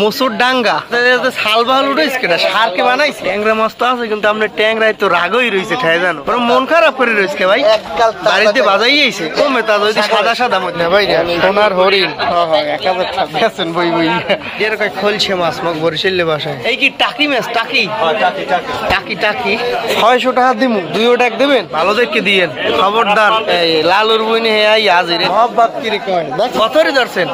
মসুর ডাঙ্গা শালবাহাল উঠেছে সারকে বানাইছে ট্যাংরা মাছ তো আছে কিন্তু আপনার ট্যাংরায় তো রাগই রয়েছে ঠাই জানো মন খারাপ করে রয়েছে ভাই বাড়িতে বাজাইছে কমে তা যদি সাদা সাদা মধ্যে ভাই সোনার হরিণ বই বই যেরকম খোলছে মাছ মগ বরিশালে বাসায় এই কি টাকি মাছ টাকি টাকি টাকি 600 টাকা দিমু 2 টাকা দেবেন ভালো দেখে দিয়েন খবরদার এই লালুর বইনে আজরে সব বাদ কি রে কয় কতরে ধরছেন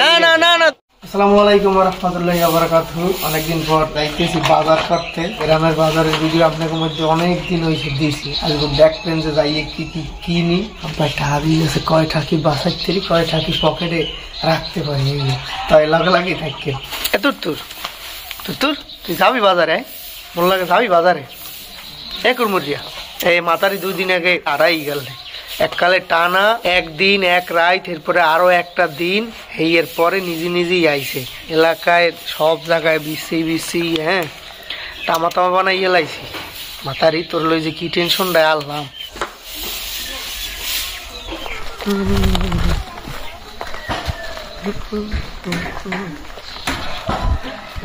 না না না না। আসসালামু আলাইকুম ওয়া রাহমাতুল্লাহি ওয়া বারাকাতুহু। অনেকদিন পর যাইতেছি বাজার করতে, গ্রামের বাজারের ভিডিও আপনাদের মধ্যে অনেক দিন হইছে দিয়েছি। আজকে দেখবেন যে যাইয়ে কি কি কিনি, আপনার টাকা দিয়েছে কয়টা কি বাসাইতে কয়টা কি পকেটে রাখতে পারি, তাই লাগি থাকবে। তোর তুই যাবি বাজারে, মন লাগে যাবি বাজারে কুরমুরিয়া এই মাতারি 2 দিন আগে আড়াই গেল এককালে টানা একদিন এক রাত, এরপরে আরো একটা দিন, এর পরে নিজে নিজেই আইছে এলাকায় সব জায়গায় বিসি হ্যাঁ তামা তামা বানাই এলাইছি। মাতারি তোর লই যে কি টেনশন দেয় আল্লাহ।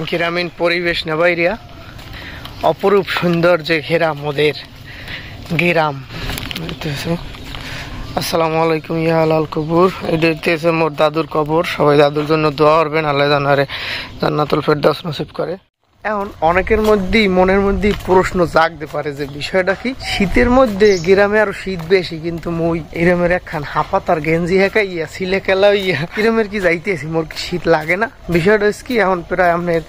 গ্রামীণ পরিবেশ না বাইরিয়া, অপরূপ সুন্দর যে ঘেরা মোদের গ্রাম। আসসালামু আলাইকুম ইয়া লাল কবর, এটা হচ্ছে মোর দাদুর কবর। সবাই দাদুর জন্য দোয়া করবেন, আল্লাহ জানারে জান্নাতুল ফেরদাউস নসিব করে। এখন অনেকের মধ্যেই মনের মধ্যেই প্রশ্ন জাগতে পারে যে বিষয়টা কি, শীতের মধ্যে গ্রামে আরো শীত বেশি কিন্তু মই এরমের একখান হাপাতার গেঞ্জি হেঁকাইয়া সিলে খেলা ইয়া এরমের কি যাইতেছি, মোর কি শীত লাগে না? বিষয়টা হচ্ছে কি, এখন প্রায় আপনার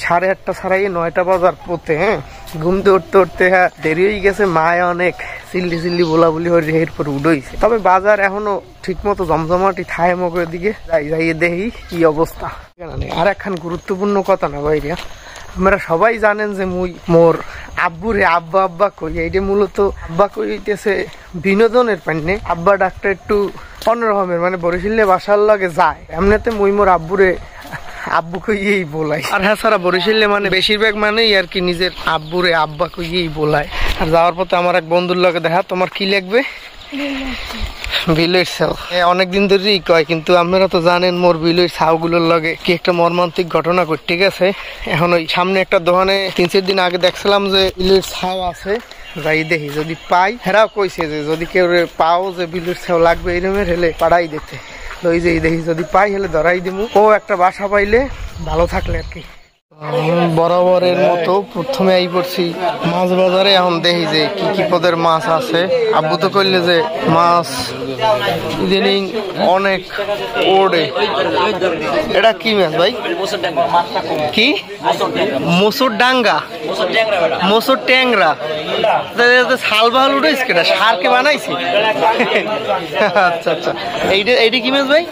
8:30 ছাড়াই 9টা বাজার পথে, হ্যাঁ ঘুমতে উঠতে উঠতে হ্যাঁ দেরি হয়ে গেছে। মায় অনেক চিল্লি বলা বলি এরপর উঠেছে, তবে বাজার এখনো ঠিক মতো জমজমাটি থায় মগের দিকে যাইয়ে দেখি কি অবস্থা। আর একখান গুরুত্বপূর্ণ কথা না ভাইরা, আমরা সবাই জানেন যে মুই মোর আব্বুরে আব্বা কই, এইটা মূলত আব্বা কইতেছে বিনোদনের পান্নে। আব্বা ডাক্তার একটু অন্যরকমের, মানে বরিশালে বাসার লাগে যায়, এমনিতে মুই মোর আব্বুরে আব্বু কইয়েই বলাই। আর হ্যাঁ সারা বরিশালে মানে বেশিরভাগ মানেই আর কি নিজের আব্বুরে আব্বা কইয়েই বলাই। আর যাওয়ার পথে আমার এক বন্ধুর লগে দেখা, তোমার কি লাগবে? বিলের ছাউ। অনেকদিন ধরেই কয়, কিন্তু আপনারা তো জানেন মোর বিলের ছাউ গুলোর লগে কি একটা মর্মান্তিক ঘটনা ঘটে। ঠিক আছে, এখন ওই সামনে একটা দোকানে 3-4 দিন আগে দেখছিলাম যে বিলের ছাউ আছে, যাই দেখি যদি পাই। হেরাও কইছে যে যদি কেউ পাও যে বিলের ছাউ লাগবে এরমের হেলে পাড়াই দিতে, ওই যে দেখি যদি পাই হলে ধরাই দিমু। ও একটা বাসা পাইলে ভালো থাকলে আর কি। বরাবরের মতো প্রথমে আই পড়ছি মাছ বাজারে। এখন দেখি যে কি কি পদের মাছ আছে। আব্বু তো কইলে যে মাছ ইদানিং অনেক ওড়ে। এটা কি মাছ ভাই? কি মসুর ডাঙ্গা, মসুর ট্যাংরা শালবাহাল উঠেছে কেটা সারকে বানাইছে। আচ্ছা আচ্ছা, এইটা কি মাছ ভাই?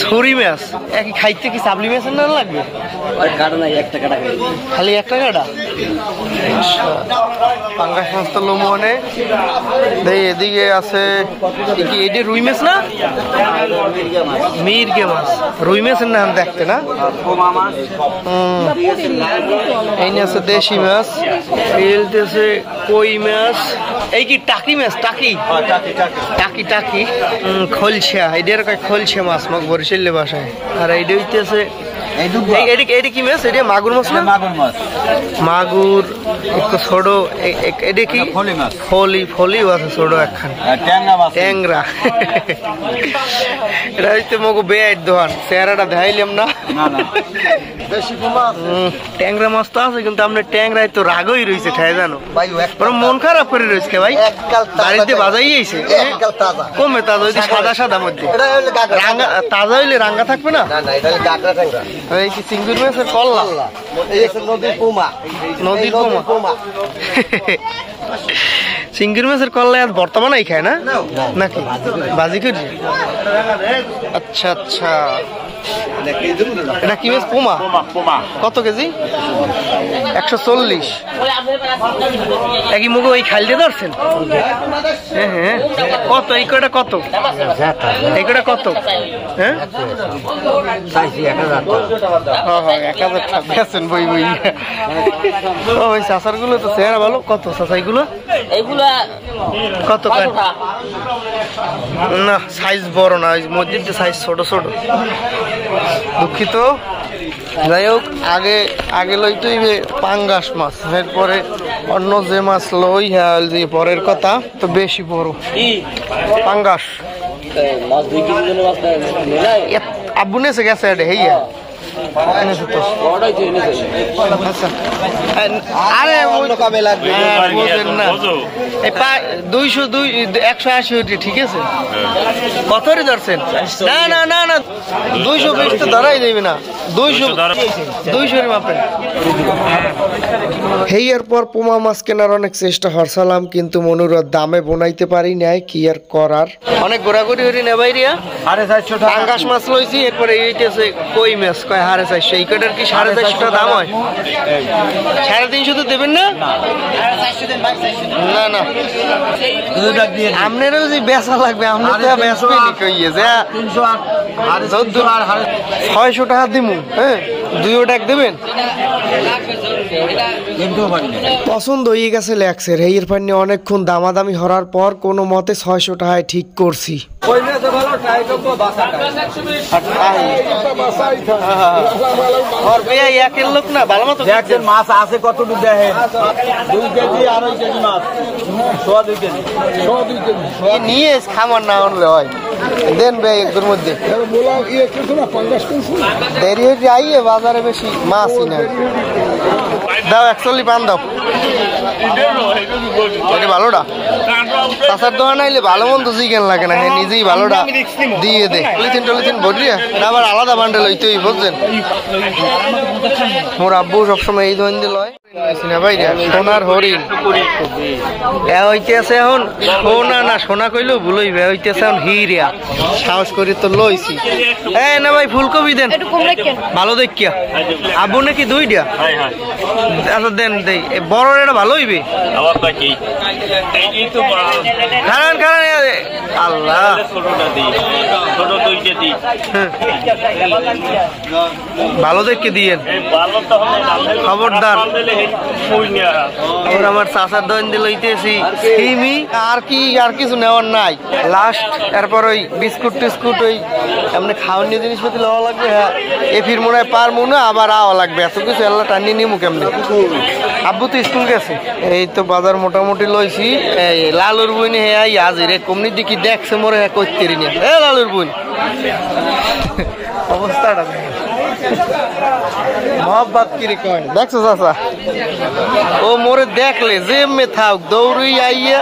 ছুরি মাছ। একই খাইতে কি চাবলি মাছের না লাগবে? খালি 1 টাকাটা পাঙ্গাস মাছ তো লোমনে। এদিকে আছে কি, এটা রুই মাছ না মির্গে মাছ? রুই মাছের নাম দেখতে না। এই আছে দেশি মাছ, ফেলতেছে কই মাছ। এই কি টাকি মাছ? টাকি টাকি টাকি খোলছা, এটার খোলছে মাছ মগ বরিশালে বাসায়। আর এইটা হইতেছে কি মাছ? এটা মাগুর মাছ না? মাগুর একটু ছোট। এটা কি ফলি আছে ছোট একখান ট্যাংরা। এটা হচ্ছে মগু বেয়ার দোকান, চেহারাটা দেখাইলাম না। ট্যাংরা মাছ তো আছে কিন্তু আপনার ট্যাংরায় তো রাগই রয়েছে ঠাই জানো, মন খারাপ করে রয়েছে ভাই। বাড়িতে বাজাইছে কমে তাজা, যদি সাদা সাদা মধ্যে তাজা হইলে রাঙ্গা থাকবে না। এই কি চিংড়ি মাছের কল্লা? নদীর পোমা চিংড়ি মাছের কল্লা আজ বর্তমানে খায় না নাকি বাজি করি? আচ্ছা আচ্ছা, এটা কি মাছ? পোমা। কত কেজি? 140। একই মুখে ওই খাল দিয়ে ধরছেন? হ্যাঁ হ্যাঁ। কত এই কটা? কত এই কটা? কত? হ্যাঁ 1000 টাকা বই বই। ওই চাষার গুলো তো চেহারা ভালো। কত চাষাই গুলো? কত না, সাইজ বড় না, ওই মসজিদের সাইজ ছোট ছোট। দুঃখিত, যাই হোক আগে আগে লইতেই পাঙ্গাস মাছ, এরপরে অন্য যে মাছ লই হ্যাঁ যে পরের কথা তো বেশি বড় পাঙ্গাস আব্বু নেছে গেছে হেইয়া আরে 280 ঠিক আছে কতরে ধরছেন না না না না 220 তো ধরাই দেবে না 200 মাপেন হেইয়ার পর পোমা মাছ কেনার অনেক চেষ্টা হরসালাম কিন্তু মনুর দামে বনাইতে পারি নাই কি আর করার অনেক ঘোরাঘুরি হরি নেবাইরিয়া 450 টাকা পাঙ্গাস মাছ লইছি এরপরে এইটাছে কই মাছ কয় 450 এই কটার কি 450 টাকা দাম হয় 350 তো দেবেন না না না আপনারও যে বেচা লাগবে আপনি তো বেচবেন কইয়ে যে 600 টাকা দিমু হ্যাঁ 2 টাকা দেবেন পছন্দ হয়ে গেছে ল্যাক্সের এর পানি অনেকক্ষণ দামাদামি হওয়ার পর কোনো মতে 600 টাকায় ঠিক করছি মাছ আছে কতটুকু দেখেন 2 কেজি 2.5 কেজি মাছ 2 কেজি নিয়ে খামার না আনলে হয় দেন ভাই একদম মধ্যে দেরি হয়ে যাইয়ে বাজারে বেশি মাছই নাই দাও 140 পান দাও ভালোটা চাষার দোকান আইলে ভালো মন্দ চিকেন লাগে না নিজেই ভালোটা দিয়ে দে টলিথিন ভরিয়ে আবার আলাদা বান্ডেল হইতেই বুঝছেন মোর আব্বু সবসময় এই দোকান দিয়ে লয় সোনার হরিণ হইতেছে এখন সোনা না সোনা কইলেও ভুলই হইতেছে এখন হিরিয়া সাহস করে তো লইছি না ভাই ফুলকপি দেন ভালো দেখিয়া আব্বু নাকি 2টা আচ্ছা দেন দেই বড় এটা ভালো হইবে কারণ আল্লাহ ভালো দেখে দিয়েন খবরদার আমার চাষার দোকান দিয়ে লইতেছি সিমি আর কিছু নেওয়ার নাই লাস্ট এরপর ওই বিস্কুট টিস্কুট ওই এমনি খাওয়ার জিনিসপাতি লওয়া লাগবে হ্যাঁ এফির মনে হয় পারমু না আবার আওয়া লাগবে এত কিছু এল্লা টানিয়ে নিমু কেমনি আব্বু তো স্কুল গেছে এই তো বাজার মোটামুটি লইছি এই লালুর বইন হে আই হাজির কমনি দিকে দেখছে মোরে হ্যাঁ করতেরি না এ লালুর বইন অবস্থাটা মহব্বত কি রে কয় দেখছো চাচা ও মোরে দেখলে যে মে থাক দৌড়ই আইয়া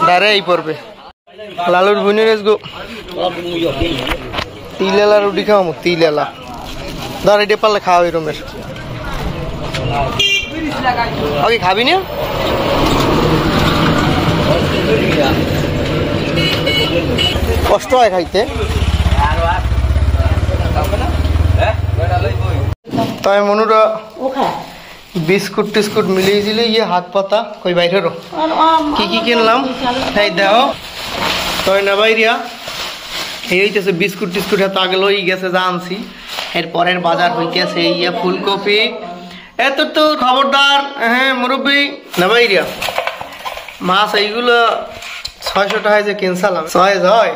দাঁড়াই পড়বে লালুর বোনের গো তিলেলা রুটি খাওয়ামো তিলেলা ধর এটা পারলে খাওয়া ওই রুমের আগে খাবি না কষ্ট হয় খাইতে তাই মনুরা বিস্কুট টিস্কুট মিলিয়ে দিলে ইয়ে হাত পাতা কই বাইরেরও কি কি কিনলাম তাই দাও তাই না বাইরিয়া এই হইতেছে বিস্কুট টিস্কুট এত আগে লই গেছে যা আনছি এরপরের বাজার হইতেছে ইয়া ফুলকপি এত তো খবরদার হ্যাঁ মুরব্বী না বাইরিয়া মাছ এইগুলো 600 টাকায় যে কিনছিলাম 6 হয়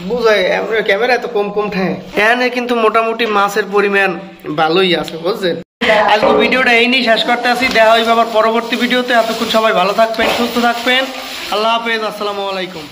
বুঝাই ক্যামেরা তো কম ঠায় এখানে কিন্তু মোটামুটি মাছের পরিমাণ ভালোই আছে বুঝছেন আজকে ভিডিওটা এই নিয়ে শেষ করতে আসি দেখা হইবে আবার পরবর্তী ভিডিওতে এতক্ষণ সবাই ভালো থাকবেন সুস্থ থাকবেন আল্লাহ হাফেজ আসসালামু আলাইকুম।